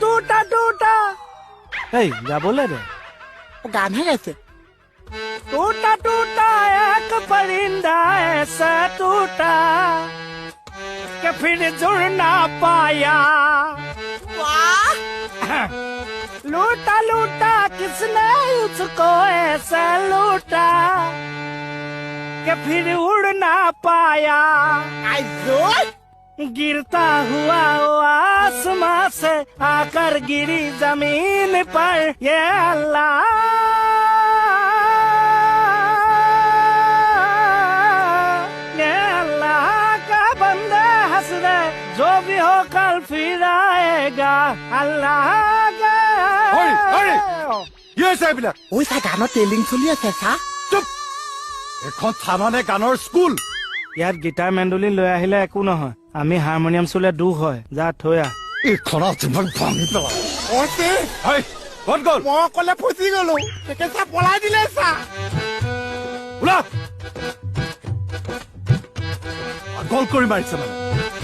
টুটা টুটা এই গাবলে রে গানহে গাইছে टूटा टूटा एक परिंदा ऐसा टूटा कि फिर जुड़ ना पाया लूटा लूटा किसने उसको ऐसा लूटा कि फिर उड़ ना पाया गिरता हुआ वो आसमां से आकर गिरी जमीन पर ये अल्लाह जो भी हो कल फिर आएगा अल्लाह এইবিলাক ঐ চা গানৰ টেলিং চলি আছে চা চুপ এখন থানানে গানৰ স্কুল ইয়াত গিটাৰ মেণ্ডলিন লৈ আহিলে একো নহয় আমি হাৰমনিয়াম চুলে দুখ হয় যা থৈ আহ এইখনত তোমাক ভাঙি পেলাম অতে ক'ত গ'ল মই অকলে ফচি গলো একে চা পলাই দিলে চা ওলা গল কৰি মাৰিছে মানে